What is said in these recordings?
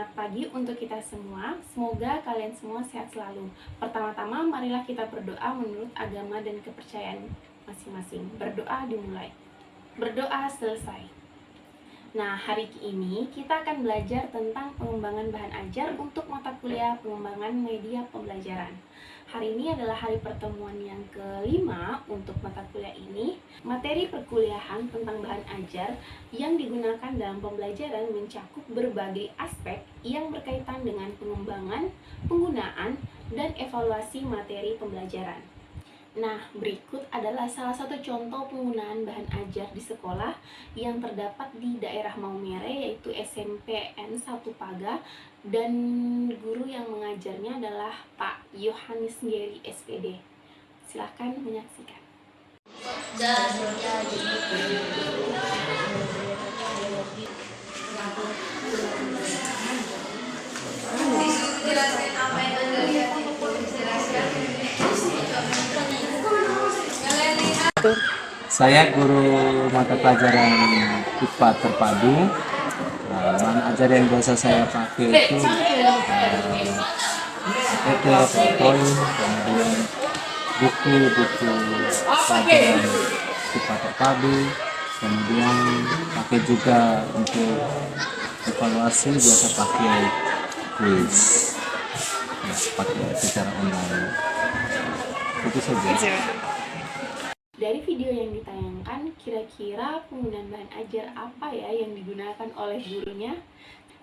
Selamat pagi untuk kita semua. Semoga kalian semua sehat selalu. Pertama-tama, marilah kita berdoa menurut agama dan kepercayaan masing-masing. Berdoa dimulai. Berdoa selesai. Nah, hari ini kita akan belajar tentang pengembangan bahan ajar untuk mata kuliah pengembangan media pembelajaran. Hari ini adalah hari pertemuan yang kelima untuk mata kuliah ini. Materi perkuliahan tentang bahan ajar yang digunakan dalam pembelajaran mencakup berbagai aspek yang berkaitan dengan pengembangan, penggunaan, dan evaluasi materi pembelajaran. Nah, berikut adalah salah satu contoh penggunaan bahan ajar di sekolah yang terdapat di daerah Maumere, yaitu SMPN 1 Paga, dan guru yang mengajarnya adalah Pak Yohanes Geri SPD. Silahkan menyaksikan. Saya guru mata pelajaran IPA terpadu. Bahan ajar yang biasa saya pakai itu PowerPoint, kemudian buku-buku pelajaran IPA terpadu, kemudian pakai juga untuk evaluasi biasa pakai quiz, pakai secara online. Itu saja. Dari video yang ditayangkan, kira-kira penggunaan bahan ajar apa ya yang digunakan oleh gurunya?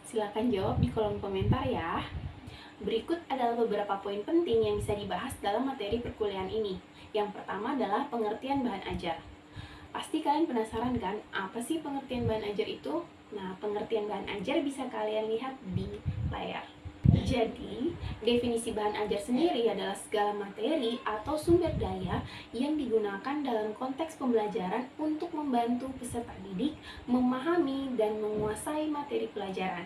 Silahkan jawab di kolom komentar ya. Berikut adalah beberapa poin penting yang bisa dibahas dalam materi perkuliahan ini. Yang pertama adalah pengertian bahan ajar. Pasti kalian penasaran kan, apa sih pengertian bahan ajar itu? Nah, pengertian bahan ajar bisa kalian lihat di layar. Jadi, definisi bahan ajar sendiri adalah segala materi atau sumber daya yang digunakan dalam konteks pembelajaran untuk membantu peserta didik memahami dan menguasai materi pelajaran.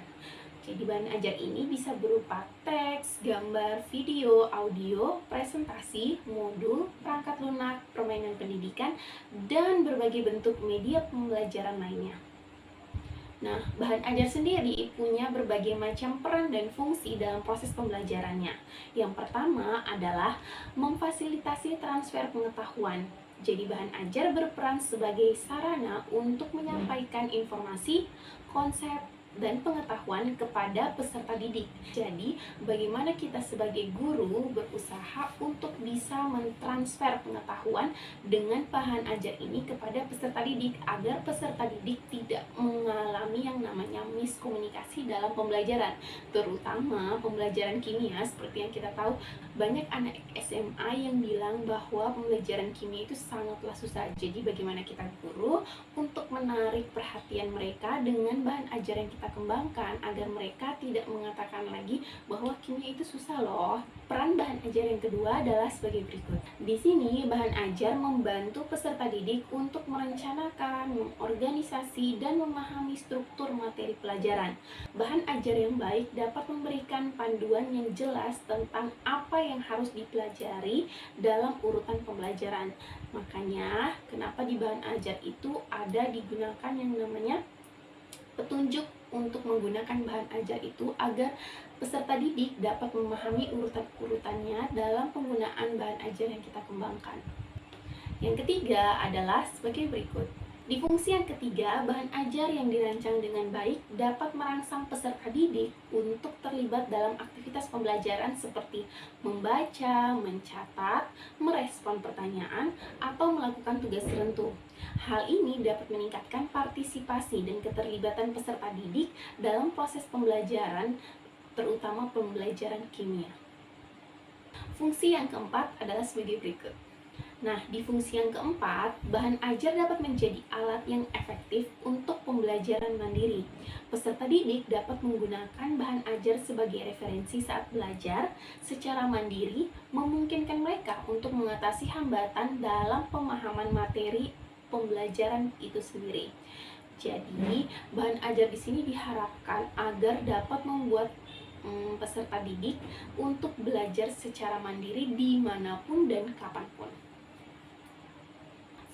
Jadi, bahan ajar ini bisa berupa teks, gambar, video, audio, presentasi, modul, perangkat lunak, permainan pendidikan, dan berbagai bentuk media pembelajaran lainnya. Nah, bahan ajar sendiri punya berbagai macam peran dan fungsi dalam proses pembelajarannya. Yang pertama adalah memfasilitasi transfer pengetahuan. Jadi bahan ajar berperan sebagai sarana untuk menyampaikan informasi, konsep, dan pengetahuan kepada peserta didik. Jadi, bagaimana kita sebagai guru berusaha untuk bisa mentransfer pengetahuan dengan bahan ajar ini kepada peserta didik agar peserta didik tidak mengalami yang namanya miskomunikasi dalam pembelajaran, terutama pembelajaran kimia. Seperti yang kita tahu, banyak anak SMA yang bilang bahwa pembelajaran kimia itu sangatlah susah. Jadi, bagaimana kita guru untuk menarik perhatian mereka dengan bahan ajar yang kita kembangkan agar mereka tidak mengatakan lagi bahwa kimia itu susah loh. Peran bahan ajar yang kedua adalah sebagai berikut. Di sini bahan ajar membantu peserta didik untuk merencanakan, mengorganisasi, dan memahami struktur materi pelajaran. Bahan ajar yang baik dapat memberikan panduan yang jelas tentang apa yang harus dipelajari dalam urutan pembelajaran. Makanya kenapa di bahan ajar itu ada digunakan yang namanya petunjuk untuk menggunakan bahan ajar itu agar peserta didik dapat memahami urutan-urutannya dalam penggunaan bahan ajar yang kita kembangkan. Yang ketiga adalah sebagai berikut. Di fungsi yang ketiga, bahan ajar yang dirancang dengan baik dapat merangsang peserta didik untuk terlibat dalam aktivitas pembelajaran seperti membaca, mencatat, merespon pertanyaan, atau melakukan tugas tertentu. Hal ini dapat meningkatkan partisipasi dan keterlibatan peserta didik dalam proses pembelajaran, terutama pembelajaran kimia. Fungsi yang keempat adalah sebagai berikut. Nah, di fungsi yang keempat, bahan ajar dapat menjadi alat yang efektif untuk pembelajaran mandiri. Peserta didik dapat menggunakan bahan ajar sebagai referensi saat belajar secara mandiri, memungkinkan mereka untuk mengatasi hambatan dalam pemahaman materi pembelajaran itu sendiri. Jadi, bahan ajar di sini diharapkan agar dapat membuat peserta didik untuk belajar secara mandiri dimanapun dan kapanpun.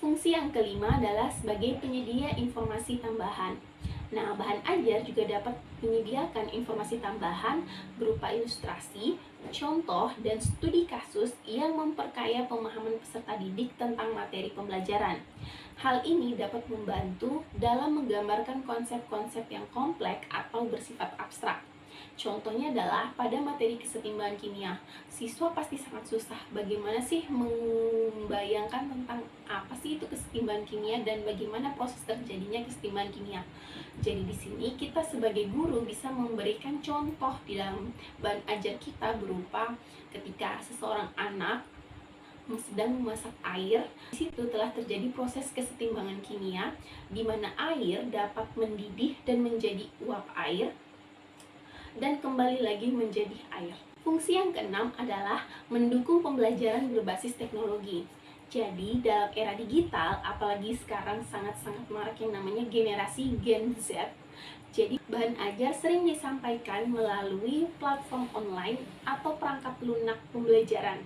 Fungsi yang kelima adalah sebagai penyedia informasi tambahan. Nah, bahan ajar juga dapat menyediakan informasi tambahan berupa ilustrasi, contoh, dan studi kasus yang memperkaya pemahaman peserta didik tentang materi pembelajaran. Hal ini dapat membantu dalam menggambarkan konsep-konsep yang kompleks atau bersifat abstrak. Contohnya adalah pada materi kesetimbangan kimia, siswa pasti sangat susah bagaimana sih membayangkan tentang apa sih itu kesetimbangan kimia dan bagaimana proses terjadinya kesetimbangan kimia. Jadi di sini kita sebagai guru bisa memberikan contoh di dalam bahan ajar kita berupa ketika seseorang anak sedang memasak air, di situ telah terjadi proses kesetimbangan kimia di mana air dapat mendidih dan menjadi uap air dan kembali lagi menjadi air. Fungsi yang keenam adalah mendukung pembelajaran berbasis teknologi. Jadi dalam era digital, apalagi sekarang sangat-sangat marak yang namanya generasi Gen Z, jadi bahan ajar sering disampaikan melalui platform online atau perangkat lunak pembelajaran.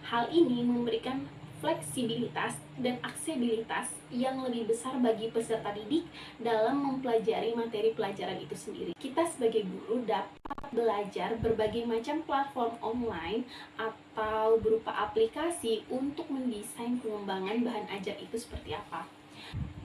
Hal ini memberikan fleksibilitas dan aksesibilitas yang lebih besar bagi peserta didik dalam mempelajari materi pelajaran itu sendiri. Kita sebagai guru dapat belajar berbagai macam platform online atau berupa aplikasi untuk mendesain pengembangan bahan ajar itu seperti apa.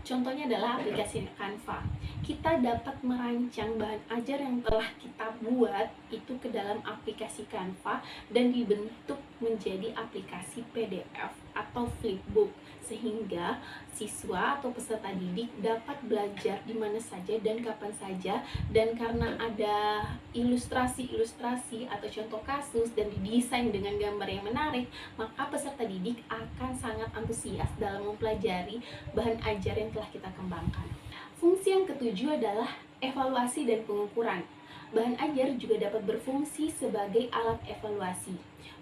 Contohnya adalah aplikasi Canva. Kita dapat merancang bahan ajar yang telah kita buat itu ke dalam aplikasi Canva dan dibentuk menjadi aplikasi PDF atau flipbook, sehingga siswa atau peserta didik dapat belajar di mana saja dan kapan saja, dan karena ada ilustrasi-ilustrasi atau contoh kasus dan didesain dengan gambar yang menarik, maka peserta didik akan sangat antusias dalam mempelajari bahan ajar yang telah kita kembangkan. Fungsi yang ketujuh adalah evaluasi dan pengukuran. Bahan ajar juga dapat berfungsi sebagai alat evaluasi.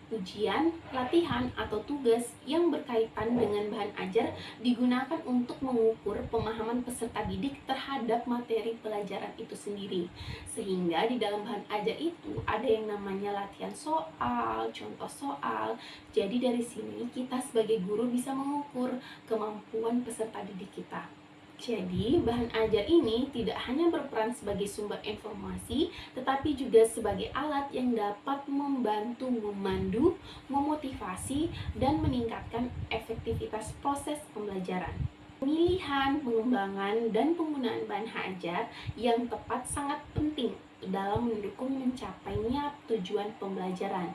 Ujian, latihan, atau tugas yang berkaitan dengan bahan ajar digunakan untuk mengukur pemahaman peserta didik terhadap materi pelajaran itu sendiri. Sehingga di dalam bahan ajar itu ada yang namanya latihan soal, contoh soal. Jadi dari sini kita sebagai guru bisa mengukur kemampuan peserta didik kita. Jadi, bahan ajar ini tidak hanya berperan sebagai sumber informasi, tetapi juga sebagai alat yang dapat membantu memandu, memotivasi, dan meningkatkan efektivitas proses pembelajaran. Pemilihan, pengembangan, dan penggunaan bahan ajar yang tepat sangat penting dalam mendukung mencapainya tujuan pembelajaran.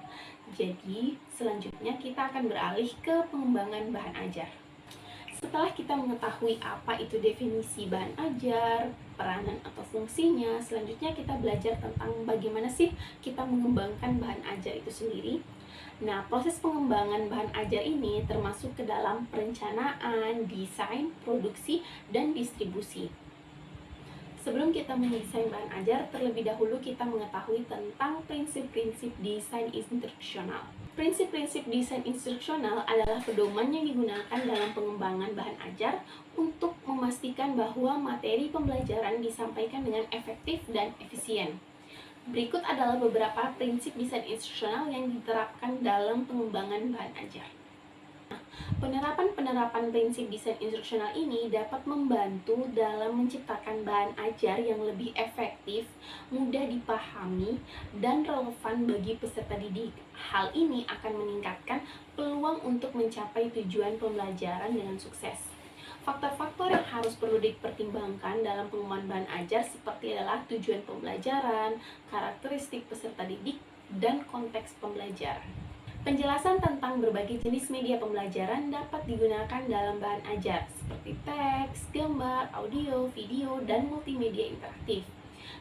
Jadi, selanjutnya kita akan beralih ke pengembangan bahan ajar. Setelah kita mengetahui apa itu definisi bahan ajar, peranan atau fungsinya, selanjutnya kita belajar tentang bagaimana sih kita mengembangkan bahan ajar itu sendiri. Nah, proses pengembangan bahan ajar ini termasuk ke dalam perencanaan, desain, produksi, dan distribusi. Sebelum kita mendesain bahan ajar, terlebih dahulu kita mengetahui tentang prinsip-prinsip desain instruksional. Prinsip-prinsip desain instruksional adalah pedoman yang digunakan dalam pengembangan bahan ajar untuk memastikan bahwa materi pembelajaran disampaikan dengan efektif dan efisien. Berikut adalah beberapa prinsip desain instruksional yang diterapkan dalam pengembangan bahan ajar. Penerapan prinsip desain instruksional ini dapat membantu dalam menciptakan bahan ajar yang lebih efektif, mudah dipahami, dan relevan bagi peserta didik. Hal ini akan meningkatkan peluang untuk mencapai tujuan pembelajaran dengan sukses. Faktor-faktor yang harus perlu dipertimbangkan dalam pengembangan bahan ajar seperti adalah tujuan pembelajaran, karakteristik peserta didik, dan konteks pembelajaran. Penjelasan tentang berbagai jenis media pembelajaran dapat digunakan dalam bahan ajar seperti teks, gambar, audio, video, dan multimedia interaktif.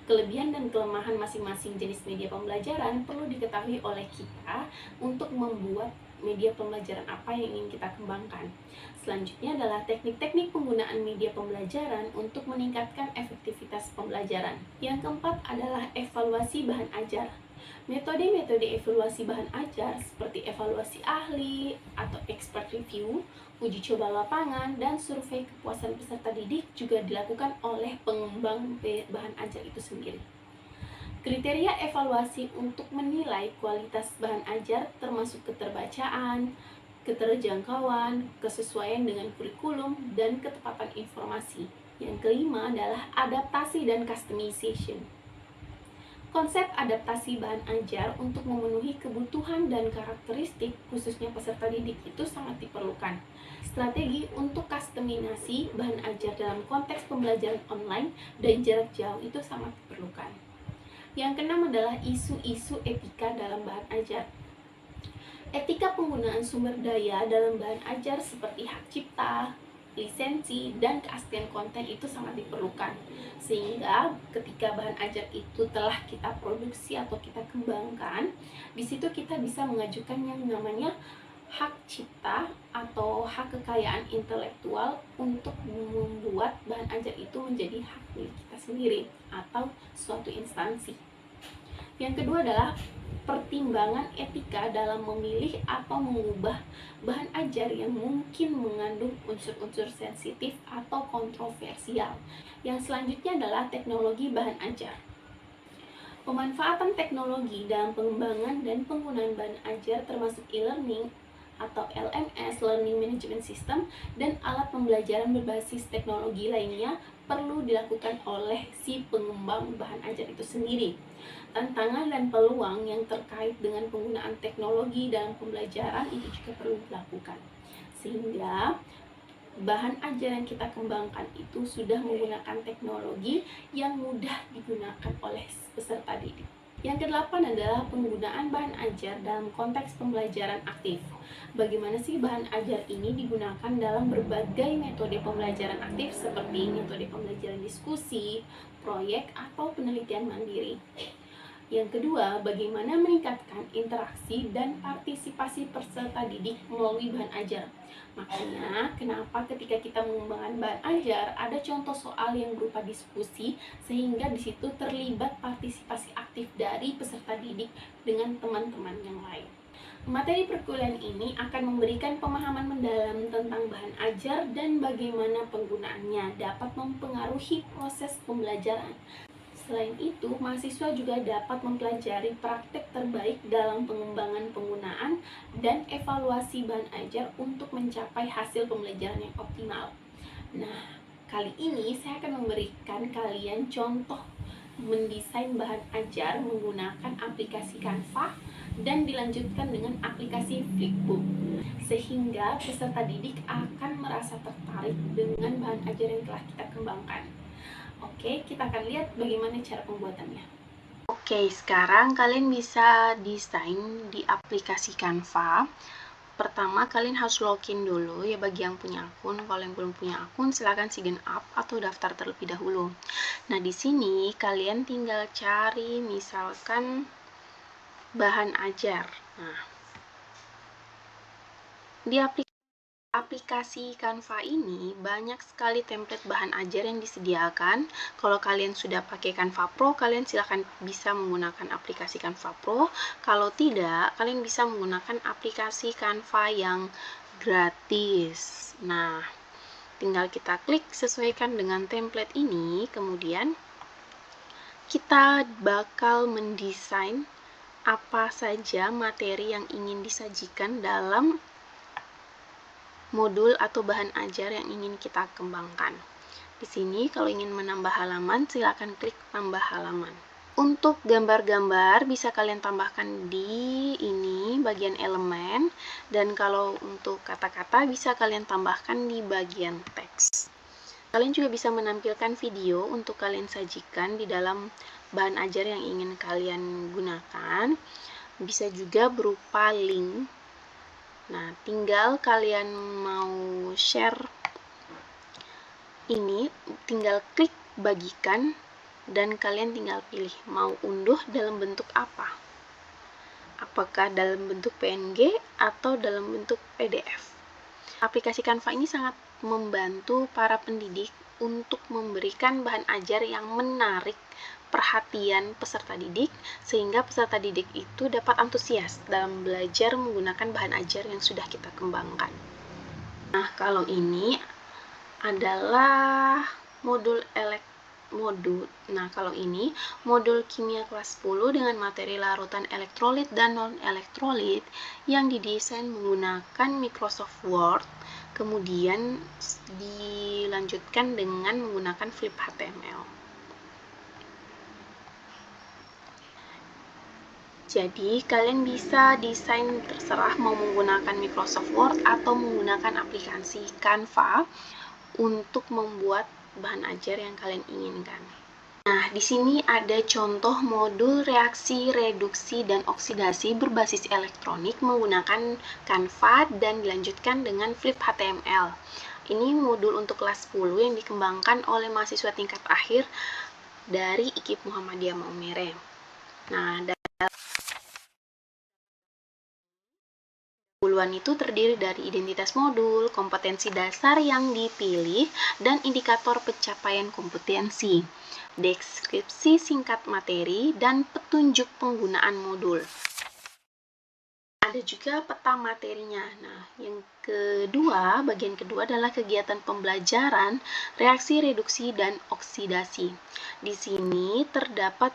Kelebihan dan kelemahan masing-masing jenis media pembelajaran perlu diketahui oleh kita untuk membuat media pembelajaran apa yang ingin kita kembangkan. Selanjutnya adalah teknik-teknik penggunaan media pembelajaran untuk meningkatkan efektivitas pembelajaran. Yang keempat adalah evaluasi bahan ajar. Metode-metode evaluasi bahan ajar seperti evaluasi ahli atau expert review, uji coba lapangan, dan survei kepuasan peserta didik juga dilakukan oleh pengembang bahan ajar itu sendiri. Kriteria evaluasi untuk menilai kualitas bahan ajar termasuk keterbacaan, keterjangkauan, kesesuaian dengan kurikulum, dan ketepatan informasi. Yang kelima adalah adaptasi dan customization. Konsep adaptasi bahan ajar untuk memenuhi kebutuhan dan karakteristik khususnya peserta didik itu sangat diperlukan. Strategi untuk customizasi bahan ajar dalam konteks pembelajaran online dan jarak jauh itu sangat diperlukan. Yang keenam adalah isu-isu etika dalam bahan ajar. Etika penggunaan sumber daya dalam bahan ajar seperti hak cipta, lisensi, dan keaslian konten itu sangat diperlukan. Sehingga ketika bahan ajar itu telah kita produksi atau kita kembangkan, di situ kita bisa mengajukan yang namanya hak cipta atau hak kekayaan intelektual untuk membuat bahan ajar itu menjadi hak milik kita sendiri atau suatu instansi. Yang kedua adalah pertimbangan etika dalam memilih atau mengubah bahan ajar yang mungkin mengandung unsur-unsur sensitif atau kontroversial. Yang selanjutnya adalah teknologi bahan ajar. Pemanfaatan teknologi dalam pengembangan dan penggunaan bahan ajar termasuk e-learning atau LMS, Learning Management System, dan alat pembelajaran berbasis teknologi lainnya perlu dilakukan oleh si pengembang bahan ajar itu sendiri. Tantangan dan peluang yang terkait dengan penggunaan teknologi dalam pembelajaran itu juga perlu dilakukan. Sehingga bahan ajar yang kita kembangkan itu sudah menggunakan teknologi yang mudah digunakan oleh peserta didik. Yang kedelapan adalah penggunaan bahan ajar dalam konteks pembelajaran aktif. Bagaimana sih bahan ajar ini digunakan dalam berbagai metode pembelajaran aktif seperti metode pembelajaran diskusi, proyek, atau penelitian mandiri. Yang kedua, bagaimana meningkatkan interaksi dan partisipasi peserta didik melalui bahan ajar. Makanya, kenapa ketika kita mengembangkan bahan ajar, ada contoh soal yang berupa diskusi, sehingga di situ terlibat partisipasi aktif dari peserta didik dengan teman-teman yang lain. Materi perkuliahan ini akan memberikan pemahaman mendalam tentang bahan ajar dan bagaimana penggunaannya dapat mempengaruhi proses pembelajaran. Selain itu, mahasiswa juga dapat mempelajari praktek terbaik dalam pengembangan penggunaan dan evaluasi bahan ajar untuk mencapai hasil pembelajaran yang optimal. Nah, kali ini saya akan memberikan kalian contoh mendesain bahan ajar menggunakan aplikasi Canva dan dilanjutkan dengan aplikasi Flipbook, sehingga peserta didik akan merasa tertarik dengan bahan ajar yang telah kita kembangkan. Oke, kita akan lihat bagaimana cara pembuatannya. Oke, sekarang kalian bisa desain di aplikasi Canva. Pertama, kalian harus login dulu ya bagi yang punya akun. Kalau yang belum punya akun, silahkan sign up atau daftar terlebih dahulu. Nah, di sini kalian tinggal cari misalkan bahan ajar. Nah, di aplikasi Canva ini banyak sekali template bahan ajar yang disediakan. Kalau kalian sudah pakai Canva Pro, kalian silahkan bisa menggunakan aplikasi Canva Pro. Kalau tidak, kalian bisa menggunakan aplikasi Canva yang gratis. Nah, tinggal kita klik sesuaikan dengan template ini, kemudian kita bakal mendesain apa saja materi yang ingin disajikan dalam modul atau bahan ajar yang ingin kita kembangkan. Di sini kalau ingin menambah halaman, silakan klik tambah halaman. Untuk gambar-gambar bisa kalian tambahkan di ini bagian elemen, dan kalau untuk kata-kata bisa kalian tambahkan di bagian teks. Kalian juga bisa menampilkan video untuk kalian sajikan di dalam bahan ajar yang ingin kalian gunakan. Bisa juga berupa link. Nah, tinggal kalian mau share ini, tinggal klik bagikan dan kalian tinggal pilih mau unduh dalam bentuk apa. Apakah dalam bentuk PNG atau dalam bentuk PDF. Aplikasi Canva ini sangat membantu para pendidik untuk memberikan bahan ajar yang menarik perhatian peserta didik, sehingga peserta didik itu dapat antusias dalam belajar menggunakan bahan ajar yang sudah kita kembangkan. Nah, kalau ini adalah modul kimia kelas 10 dengan materi larutan elektrolit dan non-elektrolit yang didesain menggunakan Microsoft Word, Kemudian dilanjutkan dengan menggunakan flip HTML. Jadi, kalian bisa desain terserah mau menggunakan Microsoft Word atau menggunakan aplikasi Canva untuk membuat bahan ajar yang kalian inginkan. Nah, di sini ada contoh modul reaksi, reduksi, dan oksidasi berbasis elektronik menggunakan Canva dan dilanjutkan dengan Flip HTML. Ini modul untuk kelas 10 yang dikembangkan oleh mahasiswa tingkat akhir dari IKIP Muhammadiyah Maumere. Nah, pendahuluan itu terdiri dari identitas modul, kompetensi dasar yang dipilih, dan indikator pencapaian kompetensi, deskripsi singkat materi, dan petunjuk penggunaan modul. Ada juga peta materinya. Nah, yang kedua, bagian kedua adalah kegiatan pembelajaran, reaksi, reduksi, dan oksidasi. Di sini terdapat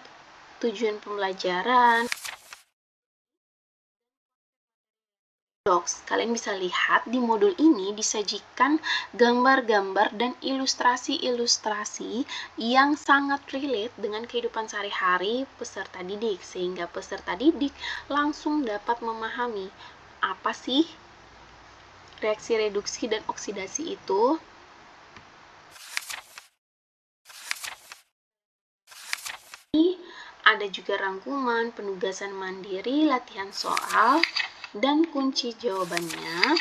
tujuan pembelajaran. Kalian bisa lihat di modul ini disajikan gambar-gambar dan ilustrasi-ilustrasi yang sangat relate dengan kehidupan sehari-hari peserta didik, sehingga peserta didik langsung dapat memahami apa sih reaksi reduksi dan oksidasi itu. Ada juga rangkuman, penugasan mandiri, latihan soal, dan kunci jawabannya.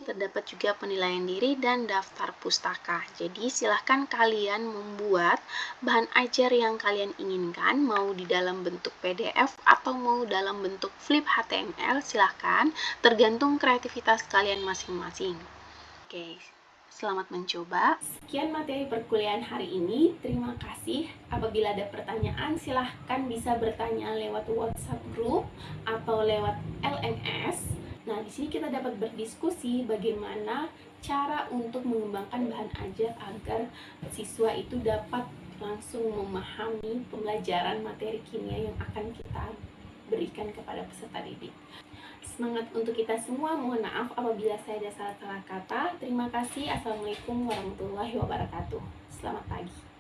Terdapat juga penilaian diri dan daftar pustaka. Jadi silahkan kalian membuat bahan ajar yang kalian inginkan, mau di dalam bentuk PDF atau mau dalam bentuk flip HTML, silahkan, tergantung kreativitas kalian masing-masing. Oke, selamat mencoba. Sekian materi perkuliahan hari ini. Terima kasih. Apabila ada pertanyaan, silahkan bisa bertanya lewat WhatsApp group atau lewat LMS. Nah, di sini kita dapat berdiskusi bagaimana cara untuk mengembangkan bahan ajar agar siswa itu dapat langsung memahami pembelajaran materi kimia yang akan kita berikan kepada peserta didik. Semangat untuk kita semua. Mohon maaf apabila saya ada salah kata. Terima kasih. Assalamualaikum warahmatullahi wabarakatuh. Selamat pagi.